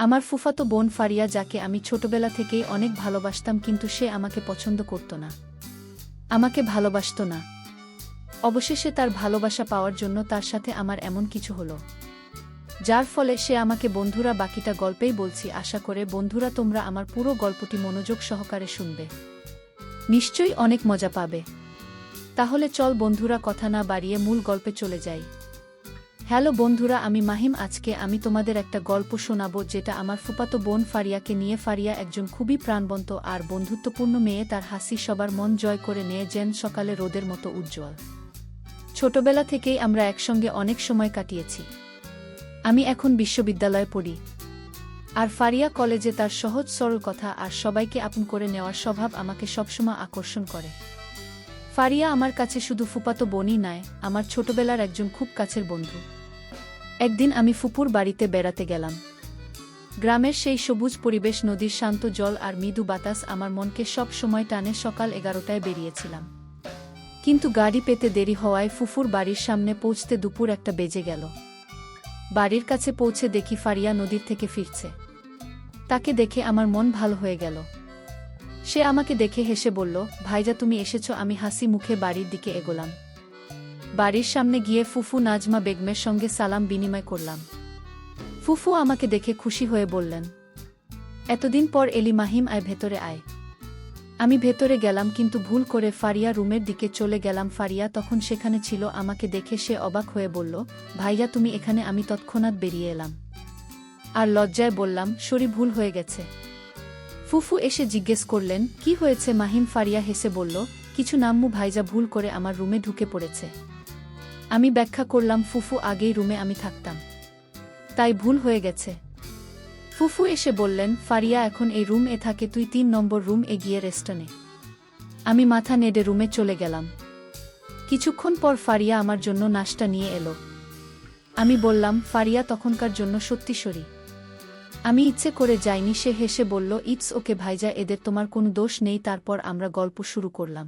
আমার ফুফাতো বোন ফারিয়া, যাকে আমি ছোটবেলা থেকেই অনেক ভালোবাসতাম, কিন্তু সে আমাকে পছন্দ করত না, আমাকে ভালোবাসত না। অবশেষে তার ভালোবাসা পাওয়ার জন্য তার সাথে আমার এমন কিছু হলো, যার ফলে সে আমাকে বন্ধুরা বাকিটা গল্পেই বলছি। আশা করে বন্ধুরা তোমরা আমার পুরো গল্পটি মনোযোগ সহকারে শুনবে, নিশ্চয়ই অনেক মজা পাবে। তাহলে চল বন্ধুরা, কথা না বাড়িয়ে মূল গল্পে চলে যাই। হ্যালো বন্ধুরা, আমি মাহিম। আজকে আমি তোমাদের একটা গল্প শোনাবো, যেটা আমার ফুফাতো বোন ফারিয়াকে নিয়ে। ফারিয়া একজন খুবই প্রাণবন্ত আর বন্ধুত্বপূর্ণ মেয়ে। তার হাসি সবার মন জয় করে নেয়, যেন সকালে রোদের মতো উজ্জ্বল। ছোটবেলা থেকেই আমরা একসঙ্গে অনেক সময় কাটিয়েছি। আমি এখন বিশ্ববিদ্যালয়ে পড়ি, আর ফারিয়া কলেজে। তার সহজ সরল কথা আর সবাইকে আপন করে নেওয়ার স্বভাব আমাকে সবসময় আকর্ষণ করে। ফারিয়া আমার কাছে শুধু ফুফাতো বোনই নয়, আমার ছোটবেলার একজন খুব কাছের বন্ধু। একদিন আমি ফুপুর বাড়িতে বেড়াতে গেলাম। গ্রামের সেই সবুজ পরিবেশ, নদীর শান্ত জল আর মৃদু বাতাস আমার মনকে সব সময় টানে। সকাল 11টায় বেরিয়েছিলাম, কিন্তু গাড়ি পেতে দেরি হওয়ায় ফুফুর বাড়ির সামনে পৌঁছতে দুপুর 1টা বেজে গেল। বাড়ির কাছে পৌঁছে দেখি ফারিয়া নদীর থেকে ফিরছে। তাকে দেখে আমার মন ভালো হয়ে গেল। সে আমাকে দেখে হেসে বলল, ভাইজা তুমি এসেছ। আমি হাসি মুখে বাড়ির দিকে এগোলাম। বাড়ির সামনে গিয়ে ফুফু নাজমা বেগমের সঙ্গে সালাম বিনিময় করলাম। ফুফু আমাকে দেখে খুশি হয়ে বললেন, এতদিন পর এলি মাহিম, আয় ভেতরে আয়। আমি ভেতরে গেলাম, কিন্তু ভুল করে ফারিয়া রুমের দিকে চলে গেলাম। ফারিয়া তখন সেখানে ছিল। আমাকে দেখে সে অবাক হয়ে বলল, ভাইয়া তুমি এখানে? আমি তৎক্ষণাৎ বেরিয়ে এলাম আর লজ্জায় বললাম, সরি, ভুল হয়ে গেছে। ফুফু এসে জিজ্ঞেস করলেন, কি হয়েছে মাহিম? ফারিয়া হেসে বলল, কিছু নাম্মু, ভাইজা ভুল করে আমার রুমে ঢুকে পড়েছে। আমি ব্যাখ্যা করলাম, ফুফু, আগেই রুমে আমি থাকতাম, তাই ভুল হয়ে গেছে। ফুফু এসে বললেন, ফারিয়া এখন এই রুম এ থাকে, তুই 3 নম্বর রুম এগিয়ে রেস্টে নে। আমি মাথা নেড়ে রুমে চলে গেলাম। কিছুক্ষণ পর ফারিয়া আমার জন্য নাশতা নিয়ে এলো। আমি বললাম, ফারিয়া তখনকার জন্য সত্যি সরি, আমি ইচ্ছে করে যাইনি। সে হেসে বলল, ইটস ওকে ভাইজা, এদের তোমার কোনো দোষ নেই। তারপর আমরা গল্প শুরু করলাম।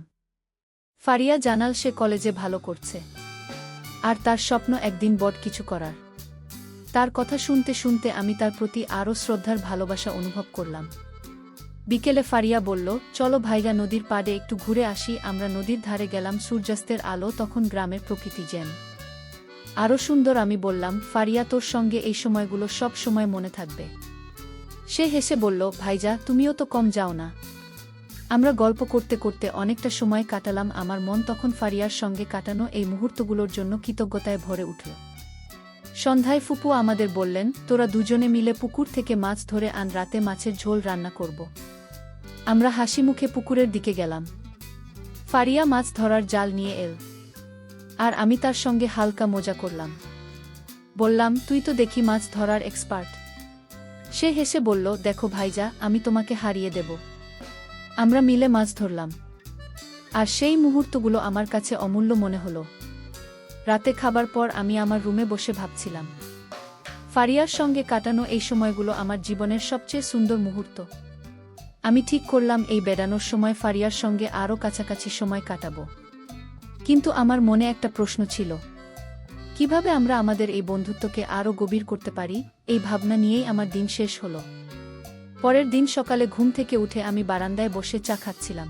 ফারিয়া জানাল সে কলেজে ভালো করছে, আর তার স্বপ্ন একদিন বড় কিছু করার। তার কথা শুনতে শুনতে আমি তার প্রতি আরও শ্রদ্ধার ভালোবাসা অনুভব করলাম। বিকেলে ফারিয়া বলল, চলো ভাইগা, নদীর পাড়ে একটু ঘুরে আসি। আমরা নদীর ধারে গেলাম। সূর্যাস্তের আলো তখন গ্রামের প্রকৃতি যেন আরও সুন্দর। আমি বললাম, ফারিয়া, তোর সঙ্গে এই সময়গুলো সব সময় মনে থাকবে। সে হেসে বলল, ভাইজা তুমিও তো কম যাও না। আমরা গল্প করতে করতে অনেকটা সময় কাটালাম। আমার মন তখন ফারিয়ার সঙ্গে কাটানো এই মুহূর্তগুলোর জন্য কৃতজ্ঞতায় ভরে উঠল। সন্ধ্যায় ফুপু আমাদের বললেন, তোরা দুজনে মিলে পুকুর থেকে মাছ ধরে আন, রাতে মাছের ঝোল রান্না করব। আমরা হাসি মুখে পুকুরের দিকে গেলাম। ফারিয়া মাছ ধরার জাল নিয়ে এল, আর আমি তার সঙ্গে হালকা মজা করলাম। বললাম, তুই তো দেখি মাছ ধরার এক্সপার্ট। সে হেসে বলল, দেখো ভাইজা, আমি তোমাকে হারিয়ে দেব। আমরা মিলে মাছ ধরলাম, আর সেই মুহূর্তগুলো আমার কাছে অমূল্য মনে হলো। রাতে খাবার পর আমি আমার রুমে বসে ভাবছিলাম, ফারিয়ার সঙ্গে কাটানো এই সময়গুলো আমার জীবনের সবচেয়ে সুন্দর মুহূর্ত। আমি ঠিক করলাম, এই বেড়ানোর সময় ফারিয়ার সঙ্গে আরও কাছাকাছি সময় কাটাবো। কিন্তু আমার মনে একটা প্রশ্ন ছিল, কিভাবে আমরা আমাদের এই বন্ধুত্বকে আরও গভীর করতে পারি? এই ভাবনা নিয়েই আমার দিন শেষ হলো। পরের দিন সকালে ঘুম থেকে উঠে আমি বারান্দায় বসে চা খাচ্ছিলাম।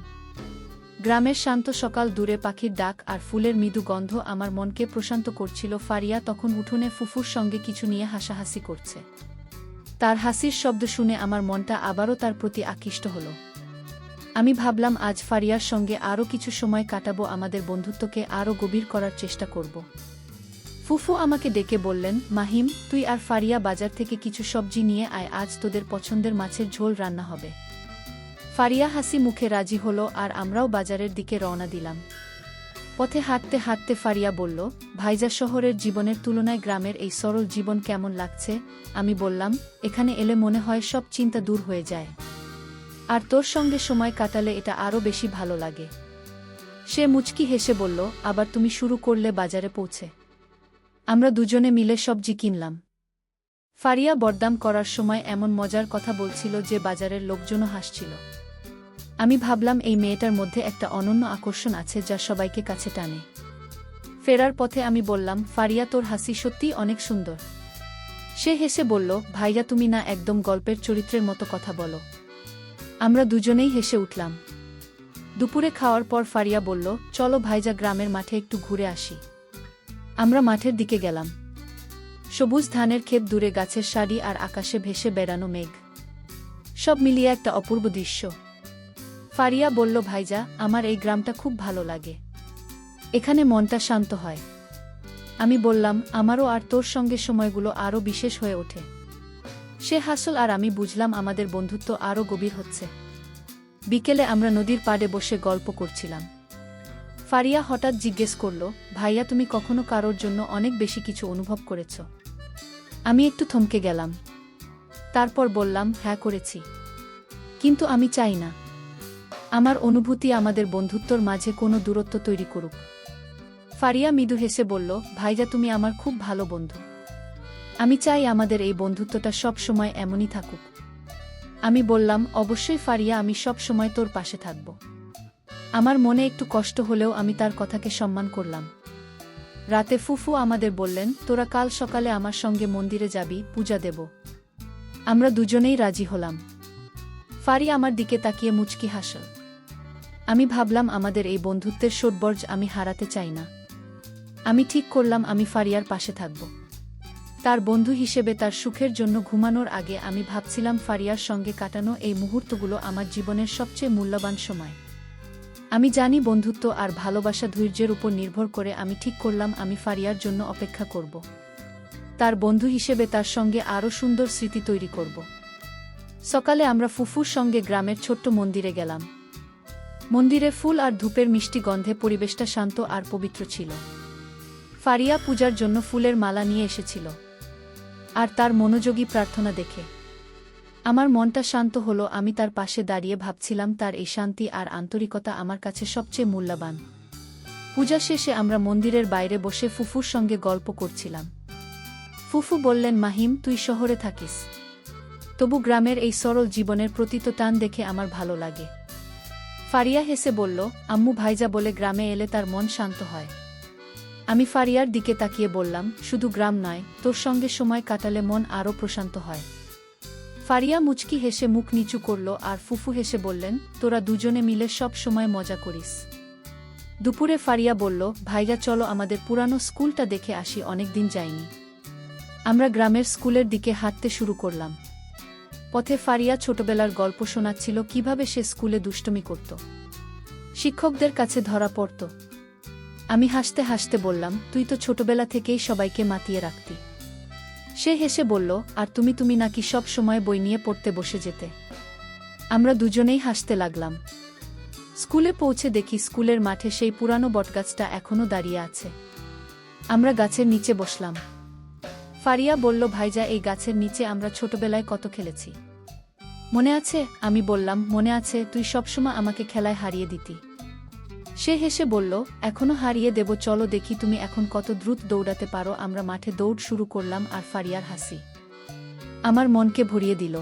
গ্রামের শান্ত সকাল, দূরে পাখির ডাক আর ফুলের মৃদু গন্ধ আমার মনকে প্রশান্ত করছিল। ফারিয়া তখন উঠোনে ফুফুর সঙ্গে কিছু নিয়ে হাসাহাসি করছে। তার হাসির শব্দ শুনে আমার মনটা আবারও তার প্রতি আকৃষ্ট হলো। আমি ভাবলাম, আজ ফারিয়ার সঙ্গে আরও কিছু সময় কাটাবো, আমাদের বন্ধুত্বকে আরও গভীর করার চেষ্টা করব। ফুফু আমাকে ডেকে বললেন, মাহিম, তুই আর ফারিয়া বাজার থেকে কিছু সবজি নিয়ে আয়, আজ তোদের পছন্দের মাছের ঝোল রান্না হবে। ফারিয়া হাসি মুখে রাজি হলো, আর আমরাও বাজারের দিকে রওনা দিলাম। পথে হাঁটতে হাঁটতে ফারিয়া বলল, ভাইজা, শহরের জীবনের তুলনায় গ্রামের এই সরল জীবন কেমন লাগছে? আমি বললাম, এখানে এলে মনে হয় সব চিন্তা দূর হয়ে যায়, আর তোর সঙ্গে সময় কাটালে এটা আরও বেশি ভালো লাগে। সে মুচকি হেসে বলল, আবার তুমি শুরু করলে বাজারে পৌঁছে। আমরা দুজনে মিলে সবজি কিনলাম। ফারিয়া বরদাম করার সময় এমন মজার কথা বলছিল যে বাজারের লোকজনও হাসছিল। আমি ভাবলাম, এই মেয়েটার মধ্যে একটা অনন্য আকর্ষণ আছে যা সবাইকে কাছে টানে। ফেরার পথে আমি বললাম, ফারিয়া, তোর হাসি সত্যিই অনেক সুন্দর। সে হেসে বলল, ভাইয়া তুমি না একদম গল্পের চরিত্রের মতো কথা বলো। আমরা দুজনেই হেসে উঠলাম। দুপুরে খাওয়ার পর ফারিয়া বলল, চলো ভাইজা গ্রামের মাঠে একটু ঘুরে আসি। আমরা মাঠের দিকে গেলাম। সবুজ ধানের ক্ষেত, দূরে গাছের সারি আর আকাশে ভেসে বেড়ানো মেঘ, সব মিলিয়ে একটা অপূর্ব দৃশ্য। ফারিয়া বলল, ভাইজা আমার এই গ্রামটা খুব ভালো লাগে, এখানে মনটা শান্ত হয়। আমি বললাম, আমারও, আর তোর সঙ্গে সময়গুলো আরও বিশেষ হয়ে ওঠে। সে হাসল আর আমি বুঝলাম আমাদের বন্ধুত্ব আরও গভীর হচ্ছে। বিকেলে আমরা নদীর পাড়ে বসে গল্প করছিলাম। ফারিয়া হঠাৎ জিজ্ঞেস করল, ভাইয়া তুমি কখনো কারোর জন্য অনেক বেশি কিছু অনুভব করেছ? আমি একটু থমকে গেলাম। তারপর বললাম, হ্যাঁ করেছি, কিন্তু আমি চাই না আমার অনুভূতি আমাদের বন্ধুত্বর মাঝে কোনো দূরত্ব তৈরি করুক। ফারিয়া মৃদু হেসে বলল, ভাইজা তুমি আমার খুব ভালো বন্ধু, আমি চাই আমাদের এই বন্ধুত্বটা সব সময় এমনই থাকুক। আমি বললাম, অবশ্যই ফারিয়া, আমি সব সময় তোর পাশে থাকব। আমার মনে একটু কষ্ট হলেও আমি তার কথাকে সম্মান করলাম। রাতে ফুফু আমাদের বললেন, তোরা কাল সকালে আমার সঙ্গে মন্দিরে যাবি, পূজা দেব। আমরা দুজনেই রাজি হলাম। ফারিয়া আমার দিকে তাকিয়ে মুচকি হাসল। আমি ভাবলাম, আমাদের এই বন্ধুত্বের সৌন্দর্য আমি হারাতে চাই না। আমি ঠিক করলাম আমি ফারিয়ার পাশে থাকব। তার বন্ধু হিসেবে তার সুখের জন্য ঘুমানোর আগে আমি ভাবছিলাম ফারিয়ার সঙ্গে কাটানো এই মুহূর্তগুলো আমার জীবনের সবচেয়ে মূল্যবান সময়। আমি জানি বন্ধুত্ব আর ভালোবাসা ধৈর্যের উপর নির্ভর করে। আমি ঠিক করলাম আমি ফারিয়ার জন্য অপেক্ষা করব, তার বন্ধু হিসেবে তার সঙ্গে আরও সুন্দর স্মৃতি তৈরি করব। সকালে আমরা ফুফুর সঙ্গে গ্রামের ছোট্ট মন্দিরে গেলাম। মন্দিরে ফুল আর ধূপের মিষ্টি গন্ধে পরিবেশটা শান্ত আর পবিত্র ছিল। ফারিয়া পূজার জন্য ফুলের মালা নিয়ে এসেছিল, আর তার মনোযোগী প্রার্থনা দেখে আমার মনটা শান্ত হলো। আমি তার পাশে দাঁড়িয়ে ভাবছিলাম, তার এই শান্তি আর আন্তরিকতা আমার কাছে সবচেয়ে মূল্যবান। পূজা শেষে আমরা মন্দিরের বাইরে বসে ফুফুর সঙ্গে গল্প করছিলাম। ফুফু বললেন, মাহিম তুই শহরে থাকিস, তবু গ্রামের এই সরল জীবনের প্রতি তো টান দেখে আমার ভালো লাগে। ফারিয়া হেসে বলল, আম্মু ভাইজা বলে গ্রামে এলে তার মন শান্ত হয়। আমি ফারিয়ার দিকে তাকিয়ে বললাম, শুধু গ্রাম নয়, তোর সঙ্গে সময় কাটালে মন আরও প্রশান্ত হয়। ফারিয়া মুচকি হেসে মুখ নিচু করল আর ফুফু হেসে বললেন, তোরা দুজনে মিলে সব সময় মজা করিস। দুপুরে ফারিয়া বলল, ভাইজা চলো আমাদের পুরানো স্কুলটা দেখে আসি, অনেকদিন যাইনি। আমরা গ্রামের স্কুলের দিকে হাঁটতে শুরু করলাম। পথে ফারিয়া ছোটবেলার গল্প শোনাচ্ছিল, কিভাবে সে স্কুলে দুষ্টুমি করত, শিক্ষকদের কাছে ধরা পড়ত। আমি হাসতে হাসতে বললাম, তুই তো ছোটবেলা থেকেই সবাইকে মাতিয়ে রাখতি। সে হেসে বলল, আর তুমি নাকি সব সময় বই নিয়ে পড়তে বসে যেতে। আমরা দুজনেই হাসতে লাগলাম। স্কুলে পৌঁছে দেখি স্কুলের মাঠে সেই পুরানো বটগাছটা এখনো দাঁড়িয়ে আছে। আমরা গাছের নিচে বসলাম। ফারিয়া বলল, ভাইজা এই গাছের নিচে আমরা ছোটবেলায় কত খেলেছি, মনে আছে? আমি বললাম, মনে আছে, তুই সবসময় আমাকে খেলায় হারিয়ে দিতি। সে হেসে বলল, এখনো হারিয়ে দেব, চলো দেখি তুমি এখন কত দ্রুত দৌড়াতে পারো। আমরা মাঠে দৌড় শুরু করলাম আর ফারিয়ার হাসি আমার মনকে ভরিয়ে দিল।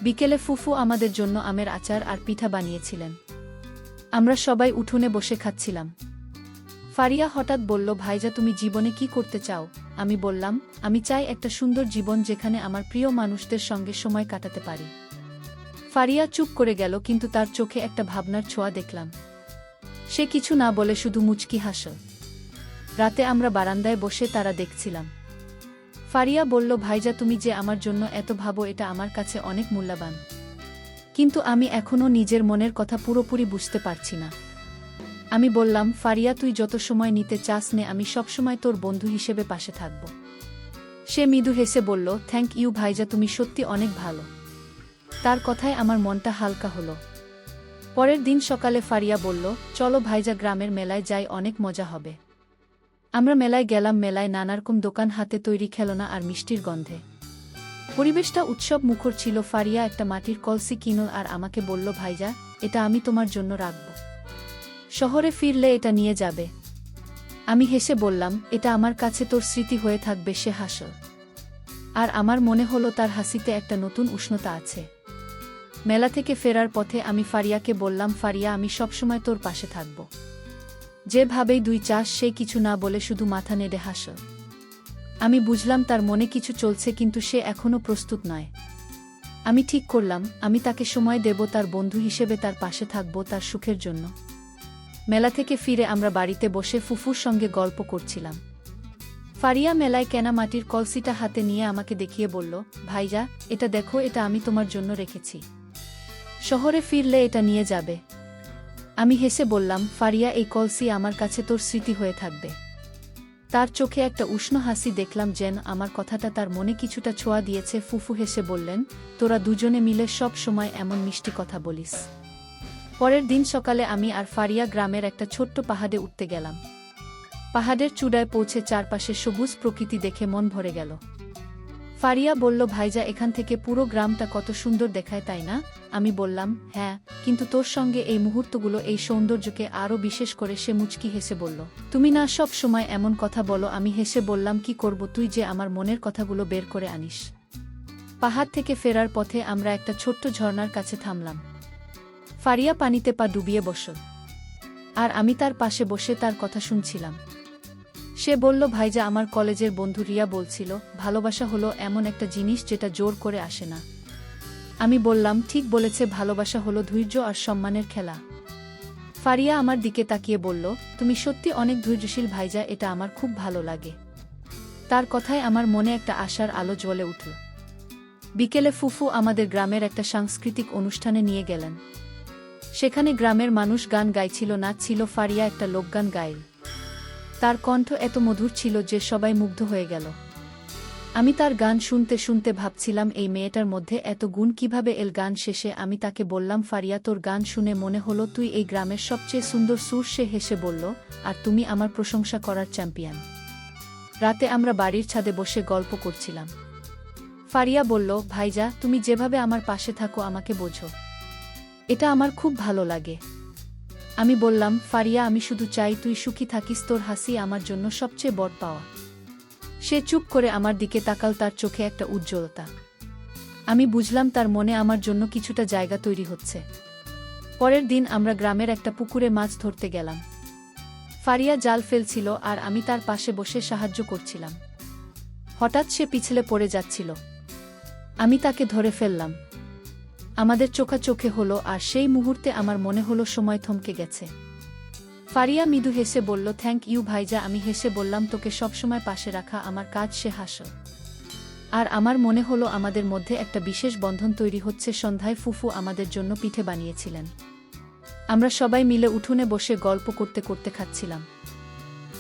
বিকেলে ফুফু আমাদের জন্য আমের আচার আর পিঠা বানিয়েছিলেন। আমরা সবাই উঠোনে বসে খাচ্ছিলাম। ফারিয়া হঠাৎ বলল, ভাইজা তুমি জীবনে কি করতে চাও? আমি বললাম, আমি চাই একটা সুন্দর জীবন যেখানে আমার প্রিয় মানুষদের সঙ্গে সময় কাটাতে পারি। ফারিয়া চুপ করে গেল, কিন্তু তার চোখে একটা ভাবনার ছোঁয়া দেখলাম। সে কিছু না বলে শুধু মুচকি হাসল। রাতে আমরা বারান্দায় বসে তারা দেখছিলাম। ফারিয়া বলল, ভাইজা তুমি যে আমার জন্য এত ভাবো, এটা আমার কাছে অনেক মূল্যবান, কিন্তু আমি এখনও নিজের মনের কথা পুরোপুরি বুঝতে পারছি না। আমি বললাম, ফারিয়া তুই যত সময় নিতে চাস নে, আমি সবসময় তোর বন্ধু হিসেবে পাশে থাকব। সে মৃদু হেসে বলল, থ্যাংক ইউ ভাইজা, তুমি সত্যি অনেক ভালো। তার কথায় আমার মনটা হালকা হলো। পরের দিন সকালে ফারিয়া বলল, চলো ভাইজা গ্রামের মেলায় যাই, অনেক মজা হবে। আমরা মেলায় গেলাম। মেলায় নানারকম দোকান, হাতে তৈরি খেলনা আর মিষ্টির গন্ধে পরিবেশটা উৎসব মুখর ছিল। ফারিয়া একটা মাটির কলসি কিনল আর আমাকে বলল, ভাইজা এটা আমি তোমার জন্য রাখব, শহরে ফিরলে এটা নিয়ে যাবে। আমি হেসে বললাম, এটা আমার কাছে তোর স্মৃতি হয়ে থাকবে। সে হাসল, আর আমার মনে হলো তার হাসিতে একটা নতুন উষ্ণতা আছে। মেলা থেকে ফেরার পথে আমি ফারিয়াকে বললাম, ফারিয়া আমি সবসময় তোর পাশে থাকব। যেভাবেই দুই চাস। সে কিছু না বলে শুধু মাথা নেড়ে হাসল। আমি বুঝলাম তার মনে কিছু চলছে, কিন্তু সে এখনও প্রস্তুত নয়। আমি ঠিক করলাম আমি তাকে সময় দেব, তার বন্ধু হিসেবে তার পাশে থাকব, তার সুখের জন্য। মেলা থেকে ফিরে আমরা বাড়িতে বসে ফুফুর সঙ্গে গল্প করছিলাম। ফারিয়া মেলায় কেনা মাটির কলসিটা হাতে নিয়ে আমাকে দেখিয়ে বলল, ভাইজা, এটা দেখো, এটা আমি তোমার জন্য রেখেছি। শহরে ফিরলে এটা নিয়ে যাবে। আমি হেসে বললাম, ফারিয়া, এই কলসি আমার কাছে তোর স্মৃতি হয়ে থাকবে। তার চোখে একটা উষ্ণ হাসি দেখলাম, যেন আমার কথাটা তার মনে কিছুটা ছোঁয়া দিয়েছে। ফুফু হেসে বললেন, তোরা দুজনে মিলে সব সময় এমন মিষ্টি কথা বলিস। পরের দিন সকালে আমি আর ফারিয়া গ্রামের একটা ছোট্ট পাহাড়ে উঠতে গেলাম। পাহাড়ের চূড়ায় পৌঁছে চারপাশে সবুজ প্রকৃতি দেখে মন ভরে গেল। ফারিয়া বলল, ভাইজা, এখান থেকে পুরো গ্রামটা কত সুন্দর দেখায়, তাই না? আমি বললাম, হ্যাঁ, কিন্তু তোর সঙ্গে এই মুহূর্তগুলো এই সৌন্দর্যকে আরও বিশেষ করে। সে মুচকি হেসে বলল, তুমি না সব সময় এমন কথা বলো। আমি হেসে বললাম, কি করব, তুই যে আমার মনের কথাগুলো বের করে আনিস। পাহাড় থেকে ফেরার পথে আমরা একটা ছোট্ট ঝর্ণার কাছে থামলাম। ফারিয়া পানিতে পা ডুবিয়ে বসল, আর আমি তার পাশে বসে তার কথা শুনছিলাম। সে বলল, ভাইজা, আমার কলেজের বন্ধু রিয়া বলছিল, ভালোবাসা হলো এমন একটা জিনিস যেটা জোর করে আসে না। আমি বললাম, ঠিক বলেছে, ভালোবাসা হলো ধৈর্য আর সম্মানের খেলা। ফারিয়া আমার দিকে তাকিয়ে বলল, তুমি সত্যি অনেক ধৈর্যশীল ভাইজা, এটা আমার খুব ভালো লাগে। তার কথায় আমার মনে একটা আশার আলো জ্বলে উঠল। বিকেলে ফুফু আমাদের গ্রামের একটা সাংস্কৃতিক অনুষ্ঠানে নিয়ে গেলেন। সেখানে গ্রামের মানুষ গান গাইছিল, নাচছিল। ফারিয়া একটা লোকগান গাইল। তার কণ্ঠ এত মধুর ছিল যে সবাই মুগ্ধ হয়ে গেল। আমি তার গান শুনতে শুনতে ভাবছিলাম, এই মেয়েটার মধ্যে এত গুণ কিভাবে এল। গান শেষে আমি তাকে বললাম, ফারিয়া, তোর গান শুনে মনে হলো তুই এই গ্রামের সবচেয়ে সুন্দর সুর। সে হেসে বলল, আর তুমি আমার প্রশংসা করার চ্যাম্পিয়ন। রাতে আমরা বাড়ির ছাদে বসে গল্প করছিলাম। ফারিয়া বলল, ভাইজা, তুমি যেভাবে আমার পাশে থাকো আমাকে বোঝো, এটা আমার খুব ভালো লাগে। আমি বললাম, ফারিয়া, আমি শুধু চাই তুই সুখী থাকিস, তোর হাসি আমার জন্য সবচেয়ে বড় পাওয়া। সে চুপ করে আমার দিকে তাকাল, তার চোখে একটা উজ্জ্বলতা। আমি বুঝলাম তার মনে আমার জন্য কিছুটা জায়গা তৈরি হচ্ছে। পরের দিন আমরা গ্রামের একটা পুকুরে মাছ ধরতে গেলাম। ফারিয়া জাল ফেলছিল আর আমি তার পাশে বসে সাহায্য করছিলাম। হঠাৎ সে পিছলে পড়ে যাচ্ছিল। আমি তাকে ধরে ফেললাম। আমাদের চোখাচোখে হলো, আর সেই মুহূর্তে আমার মনে হলো সময় থমকে গেছে। ফারিয়া মৃদু হেসে বলল, থ্যাংক ইউ ভাইজা। আমি হেসে বললাম, তোকে সবসময় পাশে রাখা আমার কাজ। সে হাসল, আর আমার মনে হলো আমাদের মধ্যে একটা বিশেষ বন্ধন তৈরি হচ্ছে। সন্ধ্যায় ফুফু আমাদের জন্য পিঠে বানিয়েছিলেন। আমরা সবাই মিলে উঠোনে বসে গল্প করতে করতে খাচ্ছিলাম।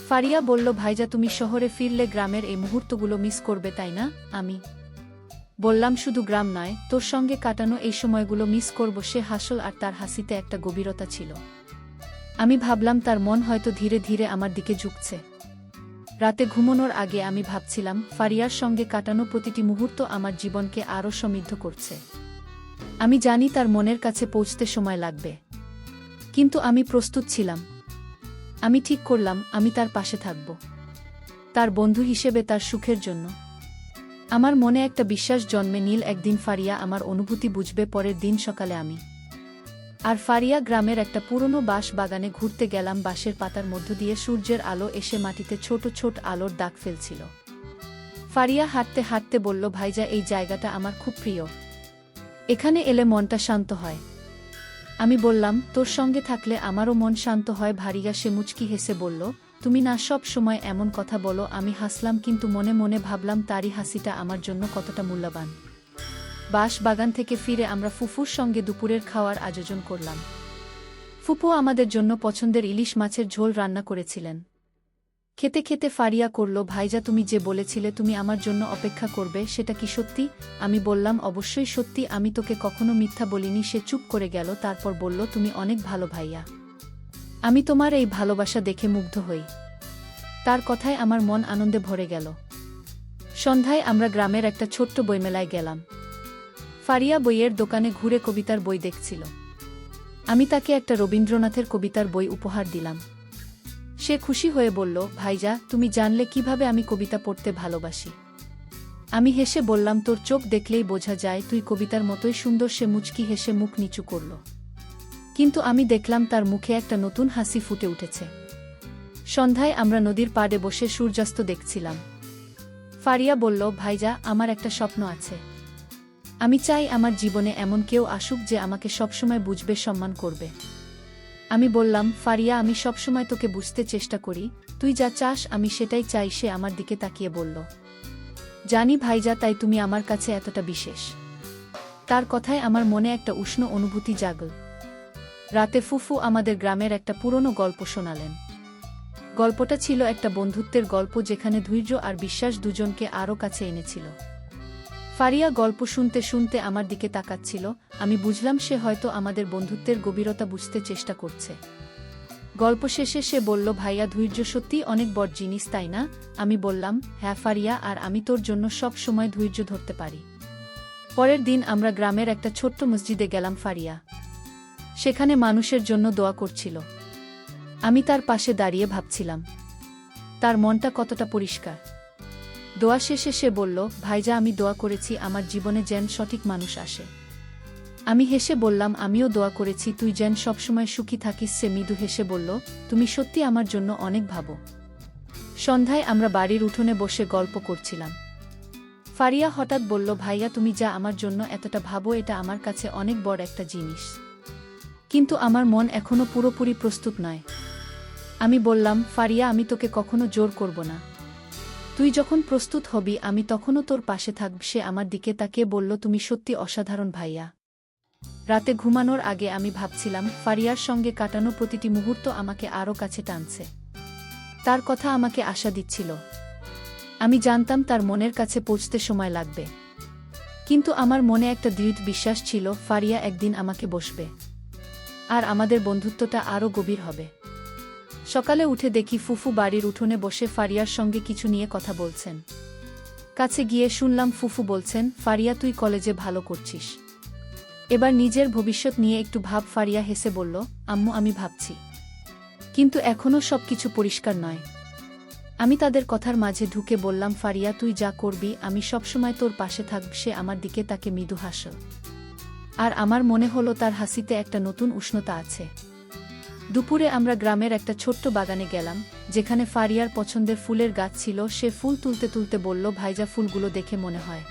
ফারিয়া বলল, ভাইজা, তুমি শহরে ফিরলে গ্রামের এই মুহূর্তগুলো মিস করবে, তাই না? আমি বললাম, শুধু গ্রাম নয়, তোর সঙ্গে কাটানো এই সময়গুলো মিস করব। সে হাসল, আর তার হাসিতে একটা গভীরতা ছিল। আমি ভাবলাম তার মন হয়তো ধীরে ধীরে আমার দিকে ঝুঁকছে। রাতে ঘুমানোর আগে আমি ভাবছিলাম, ফারিয়ার সঙ্গে কাটানো প্রতিটি মুহূর্ত আমার জীবনকে আরও সমৃদ্ধ করছে। আমি জানি তার মনের কাছে পৌঁছতে সময় লাগবে, কিন্তু আমি প্রস্তুত ছিলাম। আমি ঠিক করলাম আমি তার পাশে থাকব, তার বন্ধু হিসেবে, তার সুখের জন্য। আমার মনে একটা বিশ্বাস জন্মে নিল, একদিন ফারিয়া আমার অনুভূতি বুঝবে। পরের দিন সকালে আমি আর ফারিয়া গ্রামের একটা পুরনো বাঁশ বাগানে ঘুরতে গেলাম। বাঁশের পাতার মধ্য দিয়ে সূর্যের আলো এসে মাটিতে ছোট ছোট আলোর দাগ ফেলছিল। ফারিয়া হাঁটতে হাঁটতে বলল, ভাইজা, এই জায়গাটা আমার খুব প্রিয়। এখানে এলে মনটা শান্ত হয়। আমি বললাম, তোর সঙ্গে থাকলে আমারও মন শান্ত হয়। ভারিয়া সে মুচকি হেসে বলল, তুমি না সব সময় এমন কথা বলো। আমি হাসলাম, কিন্তু মনে মনে ভাবলাম তারই হাসিটা আমার জন্য কতটা মূল্যবান। বাঁশ বাগান থেকে ফিরে আমরা ফুফুর সঙ্গে দুপুরের খাওয়ার আয়োজন করলাম। ফুফু আমাদের জন্য পছন্দের ইলিশ মাছের ঝোল রান্না করেছিলেন। খেতে খেতে ফারিয়া করল, ভাইজা, তুমি যে বলেছিলে তুমি আমার জন্য অপেক্ষা করবে, সেটা কি সত্যি? আমি বললাম, অবশ্যই সত্যি, আমি তোকে কখনো মিথ্যা বলিনি। সে চুপ করে গেল, তারপর বলল, তুমি অনেক ভালো ভাইয়া। আমি তোমার এই ভালোবাসা দেখে মুগ্ধ হই। তার কথায় আমার মন আনন্দে ভরে গেল। সন্ধ্যায় আমরা গ্রামের একটা ছোট্ট বইমেলায় গেলাম। ফারিয়া বইয়ের দোকানে ঘুরে কবিতার বই দেখছিল। আমি তাকে একটা রবীন্দ্রনাথের কবিতার বই উপহার দিলাম। সে খুশি হয়ে বলল, ভাইজা, তুমি জানলে কিভাবে আমি কবিতা পড়তে ভালোবাসি? আমি হেসে বললাম, তোর চোখ দেখলেই বোঝা যায় তুই কবিতার মতোই সুন্দর। সে মুচকি হেসে মুখ নিচু করল, কিন্তু আমি দেখলাম তার মুখে একটা নতুন হাসি ফুটে উঠেছে। সন্ধ্যায় আমরা নদীর পাড়ে বসে সূর্যাস্ত দেখছিলাম। ফারিয়া বলল, ভাইজা, আমার একটা স্বপ্ন আছে। আমি চাই আমার জীবনে এমন কেউ আসুক যে আমাকে সবসময় বুঝবে, সম্মান করবে। আমি বললাম, ফারিয়া, আমি সবসময় তোকে বুঝতে চেষ্টা করি, তুই যা চাস আমি সেটাই চাই। সে আমার দিকে তাকিয়ে বলল, জানি ভাইজা, তাই তুমি আমার কাছে এতটা বিশেষ। তার কথায় আমার মনে একটা উষ্ণ অনুভূতি জাগল। রাতে ফুফু আমাদের গ্রামের একটা পুরনো গল্প শোনালেন। গল্পটা ছিল একটা বন্ধুত্বের গল্প, যেখানে ধৈর্য আর বিশ্বাস দুজনকে আরও কাছে এনেছিল। ফারিয়া গল্প শুনতে শুনতে আমার দিকে তাকাচ্ছিল। আমি বুঝলাম সে হয়তো আমাদের বন্ধুত্বের গভীরতা বুঝতে চেষ্টা করছে। গল্প শেষে সে বলল, ভাইয়া, ধৈর্য সত্যিই অনেক বড় জিনিস, তাই না? আমি বললাম, হ্যাঁ ফারিয়া, আর আমি তোর জন্য সব সময় ধৈর্য ধরতে পারি। পরের দিন আমরা গ্রামের একটা ছোট্ট মসজিদে গেলাম। ফারিয়া সেখানে মানুষের জন্য দোয়া করছিল। আমি তার পাশে দাঁড়িয়ে ভাবছিলাম তার মনটা কতটা পরিষ্কার। দোয়া শেষে সে বলল, ভাইজা, আমি দোয়া করেছি আমার জীবনে যেন সঠিক মানুষ আসে। আমি হেসে বললাম, আমিও দোয়া করেছি তুই যেন সবসময় সুখী থাকিস। সে মৃদু হেসে বলল, তুমি সত্যি আমার জন্য অনেক ভাবো। সন্ধ্যায় আমরা বাড়ির উঠোনে বসে গল্প করছিলাম। ফারিয়া হঠাৎ বলল, ভাইয়া, তুমি যা আমার জন্য এতটা ভাবো, এটা আমার কাছে অনেক বড় একটা জিনিস, কিন্তু আমার মন এখনো পুরোপুরি প্রস্তুত নয়। আমি বললাম, ফারিয়া, আমি তোকে কখনো জোর করব না। তুই যখন প্রস্তুত হবি আমি তখনও তোর পাশে থাকব। সে আমার দিকে তাকিয়ে বলল, তুমি সত্যি অসাধারণ ভাইয়া। রাতে ঘুমানোর আগে আমি ভাবছিলাম ফারিয়ার সঙ্গে কাটানো প্রতিটি মুহূর্ত আমাকে আরও কাছে টানছে। তার কথা আমাকে আশা দিচ্ছিল। আমি জানতাম তার মনের কাছে পৌঁছতে সময় লাগবে, কিন্তু আমার মনে একটা দৃঢ় বিশ্বাস ছিল ফারিয়া একদিন আমাকে বসবে, আর আমাদের বন্ধুত্বটা আরও গভীর হবে। সকালে উঠে দেখি ফুফু বাড়ির উঠোনে বসে ফারিয়ার সঙ্গে কিছু নিয়ে কথা বলছেন। কাছে গিয়ে শুনলাম ফুফু বলছেন, ফারিয়া, তুই কলেজে ভালো করছিস, এবার নিজের ভবিষ্যৎ নিয়ে একটু ভাব। ফারিয়া হেসে বলল, আম্মু, আমি ভাবছি, কিন্তু এখনও সবকিছু পরিষ্কার নয়। আমি তাদের কথার মাঝে ঢুকে বললাম, ফারিয়া, তুই যা করবি আমি সবসময় তোর পাশে থাকব। সে আমার দিকে তাকে মৃদু হাসল, আর আমার মনে হলো তার হাসিতে একটা নতুন উষ্ণতা আছে। দুপুরে আমরা গ্রামের একটা ছোট্ট বাগানে গেলাম, যেখানে ফারিয়ার পছন্দের ফুলের গাছ ছিল। সে ফুল তুলতে তুলতে বলল, ভাইজা, ফুলগুলো দেখে মনে হয়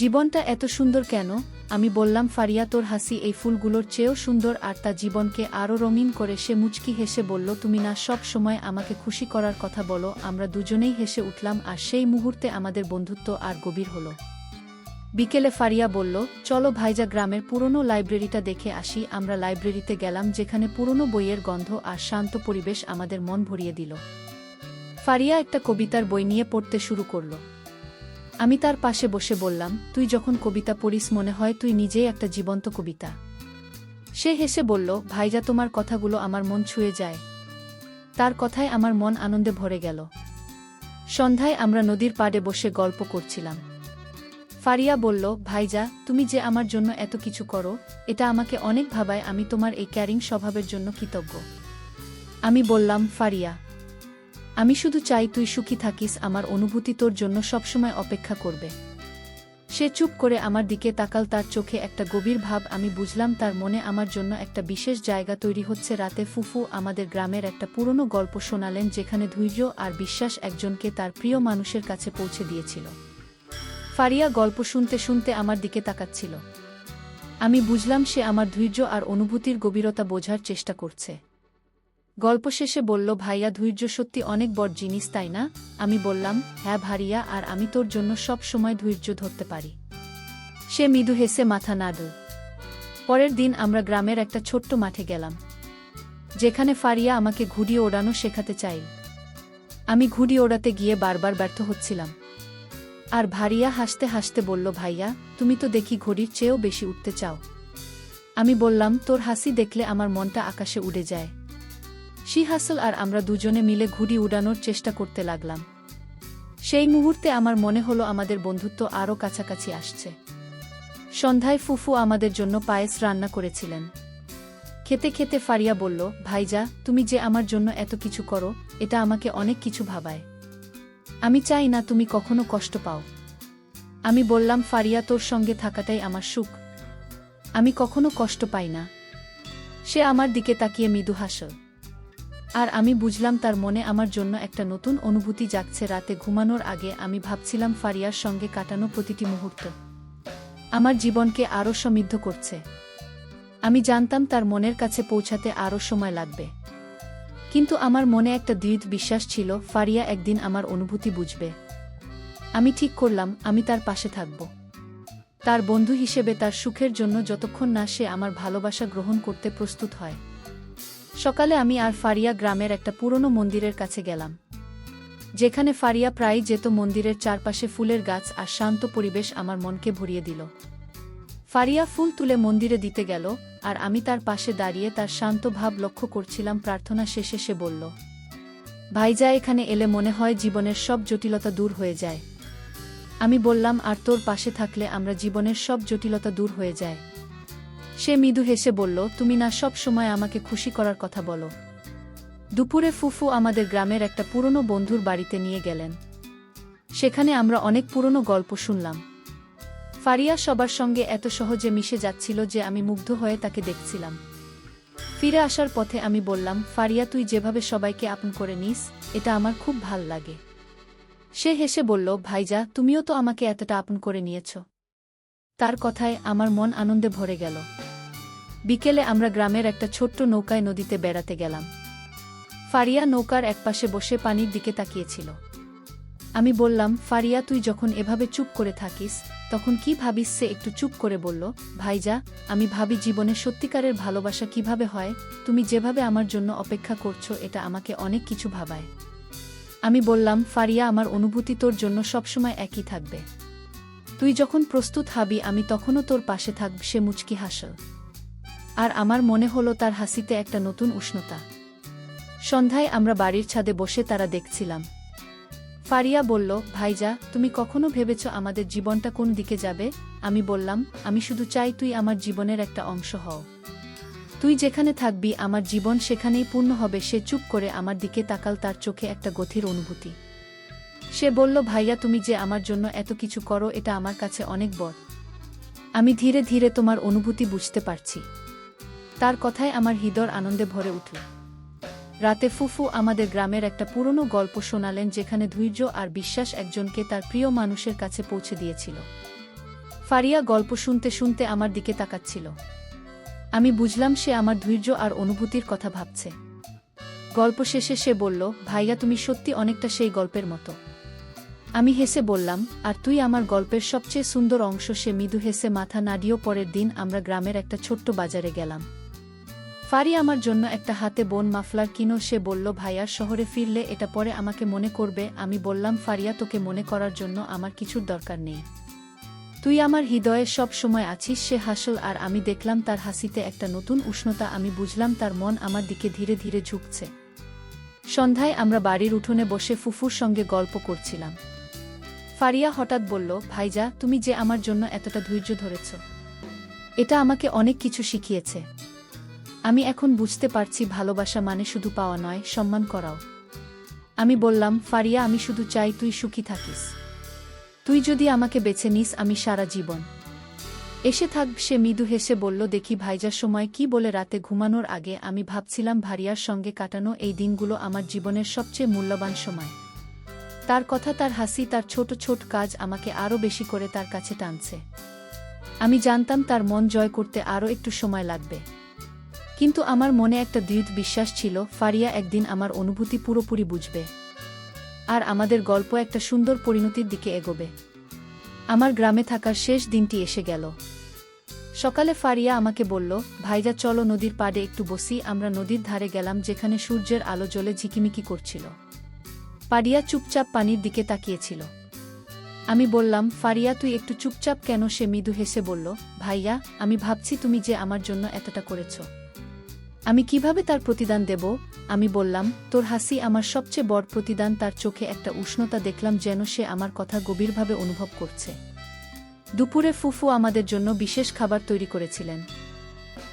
জীবনটা এত সুন্দর কেন? আমি বললাম, ফারিয়া, তোর হাসি এই ফুলগুলোর চেয়েও সুন্দর, আর তা জীবনকে আরও রঙিন করে। সে মুচকি হেসে বলল, তুমি না সব সময় আমাকে খুশি করার কথা বলো। আমরা দুজনেই হেসে উঠলাম, আর সেই মুহূর্তে আমাদের বন্ধুত্ব আর গভীর হলো। বিকেলে ফারিয়া বলল, চলো ভাইজা, গ্রামের পুরনো লাইব্রেরিটা দেখে আসি। আমরা লাইব্রেরিতে গেলাম, যেখানে পুরনো বইয়ের গন্ধ আর শান্ত পরিবেশ আমাদের মন ভরিয়ে দিল। ফারিয়া একটা কবিতার বই নিয়ে পড়তে শুরু করল। আমি তার পাশে বসে বললাম, তুই যখন কবিতা পড়িস মনে হয় তুই নিজেই একটা জীবন্ত কবিতা। সে হেসে বলল, ভাইজা, তোমার কথাগুলো আমার মন ছুঁয়ে যায়। তার কথায় আমার মন আনন্দে ভরে গেল। সন্ধ্যায় আমরা নদীর পাড়ে বসে গল্প করছিলাম। ফারিয়া বলল, ভাইজা, তুমি যে আমার জন্য এত কিছু করো, এটা আমাকে অনেক ভাবায়। আমি তোমার এই ক্যারিং স্বভাবের জন্য কৃতজ্ঞ। আমি বললাম, ফারিয়া, আমি শুধু চাই তুই সুখী থাকিস। আমার অনুভূতি তোর জন্য সবসময় অপেক্ষা করবে। সে চুপ করে আমার দিকে তাকাল, তার চোখে একটা গভীর ভাব। আমি বুঝলাম তার মনে আমার জন্য একটা বিশেষ জায়গা তৈরি হচ্ছে। রাতে ফুফু আমাদের গ্রামের একটা পুরনো গল্প শোনালেন, যেখানে ধৈর্য আর বিশ্বাস একজনকে তার প্রিয় মানুষের কাছে পৌঁছে দিয়েছিল। ফারিয়া গল্প শুনতে শুনতে আমার দিকে তাকাচ্ছিল। আমি বুঝলাম সে আমার ধৈর্য আর অনুভূতির গভীরতা বোঝার চেষ্টা করছে। গল্প শেষে বলল, ভাইয়া, ধৈর্য সত্যি অনেক বড় জিনিস, তাই না? আমি বললাম, হ্যাঁ ভারিয়া, আর আমি তোর জন্য সব সময় ধৈর্য ধরতে পারি। সে মৃদু হেসে মাথা নাড়ল। পরের দিন আমরা গ্রামের একটা ছোট্ট মাঠে গেলাম, যেখানে ফারিয়া আমাকে ঘুড়ি ওড়ানো শেখাতে চাইল। আমি ঘুড়ি ওড়াতে গিয়ে বারবার ব্যর্থ হচ্ছিলাম, আর ভারিয়া হাসতে হাসতে বলল, ভাইয়া, তুমি তো দেখি ঘড়ির চেয়েও বেশি উঠতে চাও। আমি বললাম, তোর হাসি দেখলে আমার মনটা আকাশে উড়ে যায়। সে হাসল, আর আমরা দুজনে মিলে ঘুড়ি উড়ানোর চেষ্টা করতে লাগলাম। সেই মুহূর্তে আমার মনে হলো আমাদের বন্ধুত্ব আরও কাছাকাছি আসছে। সন্ধ্যায় ফুফু আমাদের জন্য পায়েস রান্না করেছিলেন। খেতে খেতে ফারিয়া বলল, ভাইজা, তুমি যে আমার জন্য এত কিছু করো, এটা আমাকে অনেক কিছু ভাবায়। আমি চাই না তুমি কখনো কষ্ট পাও। আমি বললাম, ফারিয়া, তোর সঙ্গে থাকাটাই আমার সুখ। আমি কখনো কষ্ট পাই না। সে আমার দিকে তাকিয়ে মৃদু হাসল। আর আমি বুঝলাম তার মনে আমার জন্য একটা নতুন অনুভূতি জাগছে। রাতে ঘুমানোর আগে আমি ভাবছিলাম ফারিয়ার সঙ্গে কাটানো প্রতিটি মুহূর্ত আমার জীবনকে আরও সমৃদ্ধ করছে। আমি জানতাম তার মনের কাছে পৌঁছাতে আরও সময় লাগবে, কিন্তু আমার মনে একটা দৃঢ় বিশ্বাস ছিল ফারিয়া একদিন আমার অনুভূতি বুঝবে। আমি ঠিক করলাম আমি তার পাশে থাকব, তার বন্ধু হিসেবে, তার সুখের জন্য, যতক্ষণ না সে আমার ভালোবাসা গ্রহণ করতে প্রস্তুত হয়। সকালে আমি আর ফারিয়া গ্রামের একটা পুরনো মন্দিরের কাছে গেলাম, যেখানে ফারিয়া প্রায়ই যেত। মন্দিরের চারপাশে ফুলের গাছ আর শান্ত পরিবেশ আমার মনকে ভরিয়ে দিল। ফারিয়া ফুল তুলে মন্দিরে দিতে গেল, আর আমি তার পাশে দাঁড়িয়ে তার শান্ত ভাব লক্ষ্য করছিলাম। প্রার্থনা শেষে সে বলল, ভাইজা, এখানে এলে মনে হয় জীবনের সব জটিলতা দূর হয়ে যায়। আমি বললাম, আর তোর পাশে থাকলে আমরা জীবনের সব জটিলতা দূর হয়ে যায়। সে মৃদু হেসে বলল, তুমি না সব সময় আমাকে খুশি করার কথা বলো। দুপুরে ফুফু আমাদের গ্রামের একটা পুরনো বন্ধুর বাড়িতে নিয়ে গেলেন। সেখানে আমরা অনেক পুরনো গল্প শুনলাম। ফারিয়া সবার সঙ্গে এত সহজে মিশে যাচ্ছিল যে আমি মুগ্ধ হয়ে তাকে দেখছিলাম। ফিরে আসার পথে আমি বললাম, ফারিয়া, তুই যেভাবে সবাইকে আপন করে নিস, এটা আমার খুব ভাল লাগে। সে হেসে বলল, ভাইজা, তুমিও তো আমাকে এতটা আপন করে নিয়েছ। তার কথায় আমার মন আনন্দে ভরে গেল। বিকেলে আমরা গ্রামের একটা ছোট্ট নৌকায় নদীতে বেড়াতে গেলাম। ফারিয়া নৌকার একপাশে বসে পানির দিকে তাকিয়েছিল। আমি বললাম, ফারিয়া, তুই যখন এভাবে চুপ করে থাকিস তখন কি ভাবিস? সে একটু চুপ করে বলল, ভাইজা, আমি ভাবি জীবনে সত্যিকারের ভালোবাসা কিভাবে হয়। তুমি যেভাবে আমার জন্য অপেক্ষা করছো, এটা আমাকে অনেক কিছু ভাবায়। আমি বললাম, ফারিয়া, আমার অনুভূতি তোর জন্য সবসময় একই থাকবে। তুই যখন প্রস্তুত হবি আমি তখনও তোর পাশে থাকব। সে মুচকি হাসল, আর আমার মনে হলো তার হাসিতে একটা নতুন উষ্ণতা। সন্ধ্যায় আমরা বাড়ির ছাদে বসে তারা দেখছিলাম। ফারিয়া বলল, ভাইজা, তুমি কখনো ভেবেছ আমাদের জীবনটা কোন দিকে যাবে? আমি বললাম, আমি শুধু চাই তুই আমার জীবনের একটা অংশ হও। তুই যেখানে থাকবি আমার জীবন সেখানেই পূর্ণ হবে। সে চুপ করে আমার দিকে তাকাল, তার চোখে একটা গভীর অনুভূতি। সে বলল, ভাইয়া, তুমি যে আমার জন্য এত কিছু করো, এটা আমার কাছে অনেক বড়। আমি ধীরে ধীরে তোমার অনুভূতি বুঝতে পারছি। তার কথায় আমার হৃদয় আনন্দে ভরে উঠল। রাতে ফুফু আমাদের গ্রামের একটা পুরনো গল্প শোনালেন, যেখানে ধৈর্য আর বিশ্বাস একজনকে তার প্রিয় মানুষের কাছে পৌঁছে দিয়েছিল। ফারিয়া গল্প শুনতে শুনতে আমার দিকে তাকাচ্ছিল। আমি বুঝলাম সে আমার ধৈর্য আর অনুভূতির কথা ভাবছে। গল্প শেষে সে বলল, ভাইয়া, তুমি সত্যি অনেকটা সেই গল্পের মতো। আমি হেসে বললাম, আর তুই আমার গল্পের সবচেয়ে সুন্দর অংশ। সে মৃদু হেসে মাথা নাড়িয়ে পরের দিন আমরা গ্রামের একটা ছোট্ট বাজারে গেলাম। ফারিয়া আমার জন্য একটা হাতে বোন মাফলার কিনো। সে বলল, ভাইয়ার শহরে ফিরলে এটা পরে আমাকে মনে করবে। আমি বললাম, ফারিয়া, তোকে মনে করার জন্য আমার কিছুর দরকার নেই। তুই আমার হৃদয়ে সব সময় আছিস। সে হাসল, আর আমি দেখলাম তার হাসিতে একটা নতুন উষ্ণতা। আমি বুঝলাম তার মন আমার দিকে ধীরে ধীরে ঝুঁকছে। সন্ধ্যায় আমরা বাড়ির উঠোনে বসে ফুফুর সঙ্গে গল্প করছিলাম। ফারিয়া হঠাৎ বলল, ভাইজা, তুমি যে আমার জন্য এতটা ধৈর্য ধরেছ, এটা আমাকে অনেক কিছু শিখিয়েছে। আমি এখন বুঝতে পারছি ভালোবাসা মানে শুধু পাওয়া নয়, সম্মান করাও। আমি বললাম, ফারিয়া, আমি শুধু চাই তুই সুখী থাকিস। তুই যদি আমাকে বেছে নিস আমি সারা জীবন এসে থাকব। সে মৃদু হেসে বলল, দেখি ভাইজার সময় কি বলে। রাতে ঘুমানোর আগে আমি ভাবছিলাম ভারিয়ার সঙ্গে কাটানো এই দিনগুলো আমার জীবনের সবচেয়ে মূল্যবান সময়। তার কথা, তার হাসি, তার ছোট ছোট কাজ আমাকে আরও বেশি করে তার কাছে টানছে। আমি জানতাম তার মন জয় করতে আরও একটু সময় লাগবে, কিন্তু আমার মনে একটা দৃঢ় বিশ্বাস ছিল ফারিয়া একদিন আমার অনুভূতি পুরোপুরি বুঝবে, আর আমাদের গল্প একটা সুন্দর পরিণতির দিকে এগোবে। আমার গ্রামে থাকার শেষ দিনটি এসে গেল। সকালে ফারিয়া আমাকে বলল, ভাইজা, চলো নদীর পাড়ে একটু বসি। আমরা নদীর ধারে গেলাম, যেখানে সূর্যের আলো জ্বলে ঝিকিমিকি করছিল। ফারিয়া চুপচাপ পানির দিকে তাকিয়েছিল। আমি বললাম, ফারিয়া, তুই একটু চুপচাপ কেন? সে মৃদু হেসে বলল, ভাইয়া, আমি ভাবছি তুমি যে আমার জন্য এতটা করেছ, আমি কিভাবে তার প্রতিদান দেব। আমি বললাম, তোর হাসি আমার সবচেয়ে বড় প্রতিদান। তার চোখে একটা উষ্ণতা দেখলাম, যেন সে আমার কথা গভীরভাবে অনুভব করছে। দুপুরে ফুফু আমাদের জন্য বিশেষ খাবার তৈরি করেছিলেন।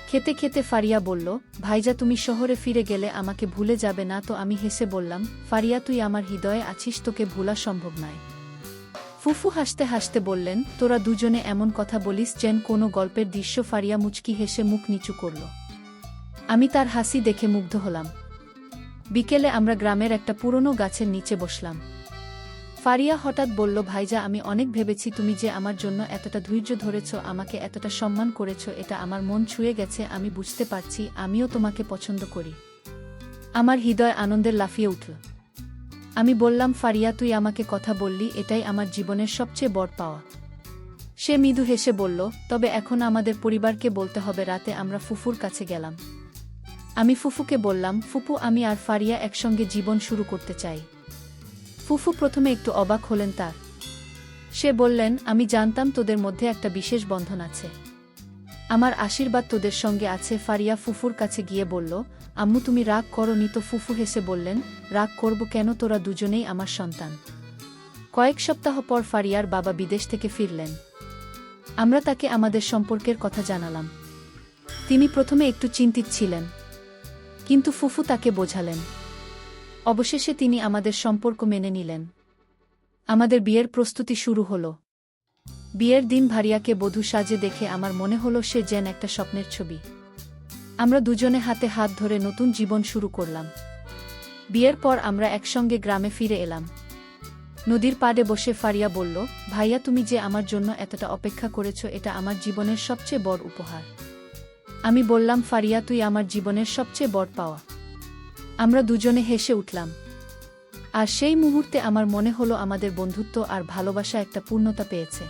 খেতে খেতে ফারিয়া বলল, ভাইজা, তুমি শহরে ফিরে গেলে আমাকে ভুলে যাবে না তো? আমি হেসে বললাম, ফারিয়া, তুই আমার হৃদয়ে আছিস, তোকে ভোলা সম্ভব নয়। ফুফু হাসতে হাসতে বললেন, তোরা দুজনে এমন কথা বলিস যেন কোনো গল্পের দৃশ্য। ফারিয়া মুচকি হেসে মুখ নিচু করল। আমি তার হাসি দেখে মুগ্ধ হলাম। বিকেলে আমরা গ্রামের একটা পুরনো গাছের নিচে বসলাম। ফারিয়া হঠাৎ বলল, ভাইজা, আমি অনেক ভেবেছি তুমি যে আমার জন্য এতটা ধৈর্য ধরেছ, আমাকে এতটা সম্মান করেছ, এটা আমার মন ছুঁয়ে গেছে। আমি বুঝতে পারছি আমিও তোমাকে পছন্দ করি। আমার হৃদয় আনন্দের লাফিয়ে উঠল। আমি বললাম, ফারিয়া, তুই আমাকে কথা বললি, এটাই আমার জীবনের সবচেয়ে বড় পাওয়া। সে মৃদু হেসে বলল, তবে এখন আমাদের পরিবারকে বলতে হবে। রাতে আমরা ফুফুর কাছে গেলাম। আমি ফুফুকে বললাম, ফুফু, আমি আর ফারিয়া একসঙ্গে জীবন শুরু করতে চাই। ফুফু প্রথমে একটু অবাক হলেন। সে বললেন, আমি জানতাম তোদের মধ্যে একটা বিশেষ বন্ধন আছে। আমার আশীর্বাদ তোদের সঙ্গে আছে। ফারিয়া ফুফুর কাছে গিয়ে বলল, আম্মু, তুমি রাগ করোনি তো? ফুফু হেসে বললেন, রাগ করব কেন, তোরা দুজনেই আমার সন্তান। কয়েক সপ্তাহ পর ফারিয়ার বাবা বিদেশ থেকে ফিরলেন। আমরা তাকে আমাদের সম্পর্কের কথা জানালাম। তিনি প্রথমে একটু চিন্তিত ছিলেন, কিন্তু ফুফু তাকে বোঝালেন। অবশেষে তিনি আমাদের সম্পর্ক মেনে নিলেন। আমাদের বিয়ের প্রস্তুতি শুরু হলো। বিয়ের দিন ভারিয়াকে বধূ সাজে দেখে আমার মনে হলো সে যেন একটা স্বপ্নের ছবি। আমরা দুজনে হাতে হাত ধরে নতুন জীবন শুরু করলাম। বিয়ের পর আমরা একসঙ্গে গ্রামে ফিরে এলাম। নদীর পাড়ে বসে ফারিয়া বলল, ভাইয়া, তুমি যে আমার জন্য এতটা অপেক্ষা করেছ, এটা আমার জীবনের সবচেয়ে বড় উপহার। আমি বললাম, ফারিয়া, তুই আমার জীবনের সবচেয়ে বড় পাওয়া। আমরা দুজনে হেসে উঠলাম। আর সেই মুহূর্তে আমার মনে হলো আমাদের বন্ধুত্ব আর ভালোবাসা একটা পূর্ণতা পেয়েছে।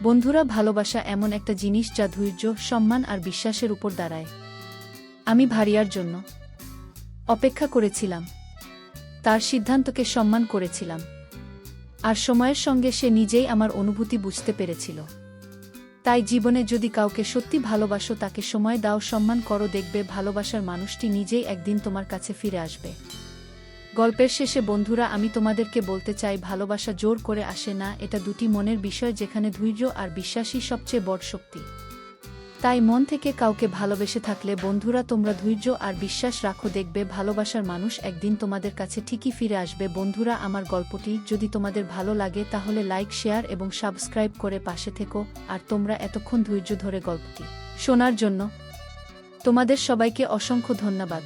বন্ধুরা, ভালোবাসা এমন একটা জিনিস যা ধৈর্য, সম্মান আর বিশ্বাসের উপর দাঁড়ায়। আমি ভারিয়ার জন্য অপেক্ষা করেছিলাম, তার সিদ্ধান্তকে সম্মান করেছিলাম, আর সময়ের সঙ্গে সে নিজেই আমার অনুভূতি বুঝতে পেরেছিল। তাই জীবনে যদি কাউকে সত্যি ভালোবাসো, তাকে সময় দাও, সম্মান করো, দেখবে ভালোবাসার মানুষটি নিজেই একদিন তোমার কাছে ফিরে আসবে। গল্পের শেষে বন্ধুরা, আমি তোমাদেরকে বলতে চাই, ভালোবাসা জোর করে আসে না, এটা দুটি মনের বিষয়, যেখানে ধৈর্য আর বিশ্বাসই সবচেয়ে বড় শক্তি। তাই মন থেকে কাউকে ভালোবেসে থাকলে বন্ধুরা, তোমরা ধৈর্য আর বিশ্বাস রাখো, দেখবে ভালোবাসার মানুষ একদিন তোমাদের কাছে ঠিকই ফিরে আসবে। বন্ধুরা, আমার গল্পটি যদি তোমাদের ভালো লাগে তাহলে লাইক, শেয়ার এবং সাবস্ক্রাইব করে পাশে থেকো। আর তোমরা এতক্ষণ ধৈর্য ধরে গল্পটি শোনার জন্য তোমাদের সবাইকে অসংখ্য ধন্যবাদ।